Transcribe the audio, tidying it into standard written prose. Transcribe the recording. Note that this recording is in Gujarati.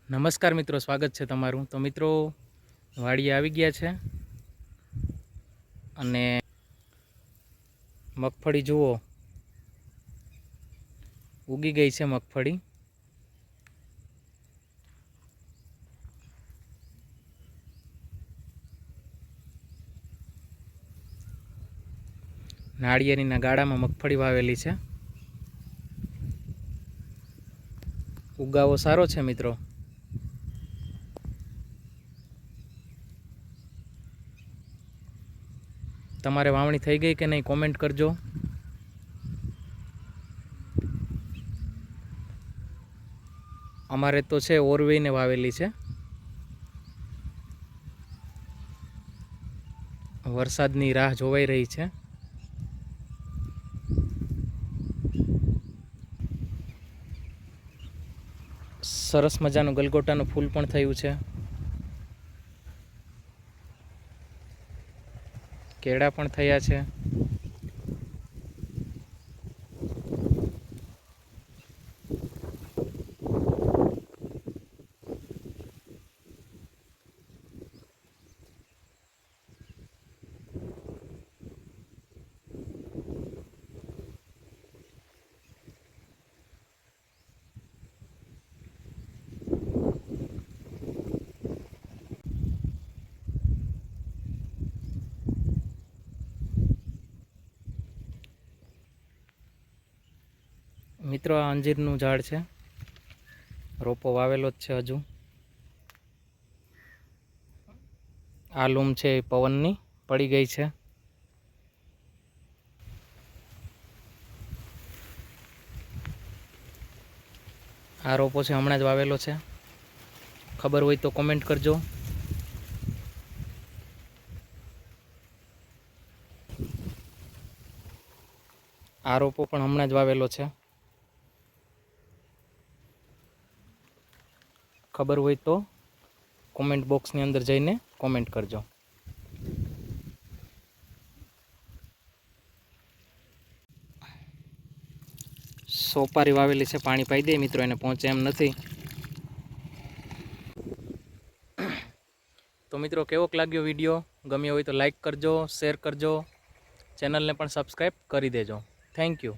નમસ્કાર મિત્રો, સ્વાગત છે તમારું। તો મિત્રો વાડીએ આવી ગયા છે અને મગફળી જુઓ, ઉગી ગઈ છે મગફળી। નાળિયેરીના ગાળામાં મગફળી વાવેલી છે। ઉગાવો સારો છે મિત્રો। તમારે વાવણી થઈ ગઈ કે નહીં કોમેન્ટ કરજો। અમારે તો છે ઓરવીને વાવેલી છે। વરસાદની રાહ જોવાઈ રહી છે। સરસ મજાનું ગલગોટાનું ફૂલ પણ થયું છે। કેળા પણ થયા છે। મિત્રો આ અંજીરનું ઝાડ છે, રોપો વાવેલો જ છે હજુ। આ લૂમ છે એ પવનની પડી ગઈ છે। આ રોપો છે હમણાં જ વાવેલો છે, ખબર હોય તો કોમેન્ટ કરજો। આ રોપો પણ હમણાં જ વાવેલો છે, ખબર હોય તો કોમેન્ટ બોક્સની અંદર જઈને કોમેન્ટ કરજો। સોપારી વાવેલી છે, પાણી પાઈ દે મિત્રો, એને પહોંચે એમ નથી। તો મિત્રો કેવોક લાગ્યો વિડીયો? ગમ્યો હોય તો લાઈક કરજો, શેર કરજો, ચેનલને પણ સબસ્ક્રાઈબ કરી દેજો। Thank you.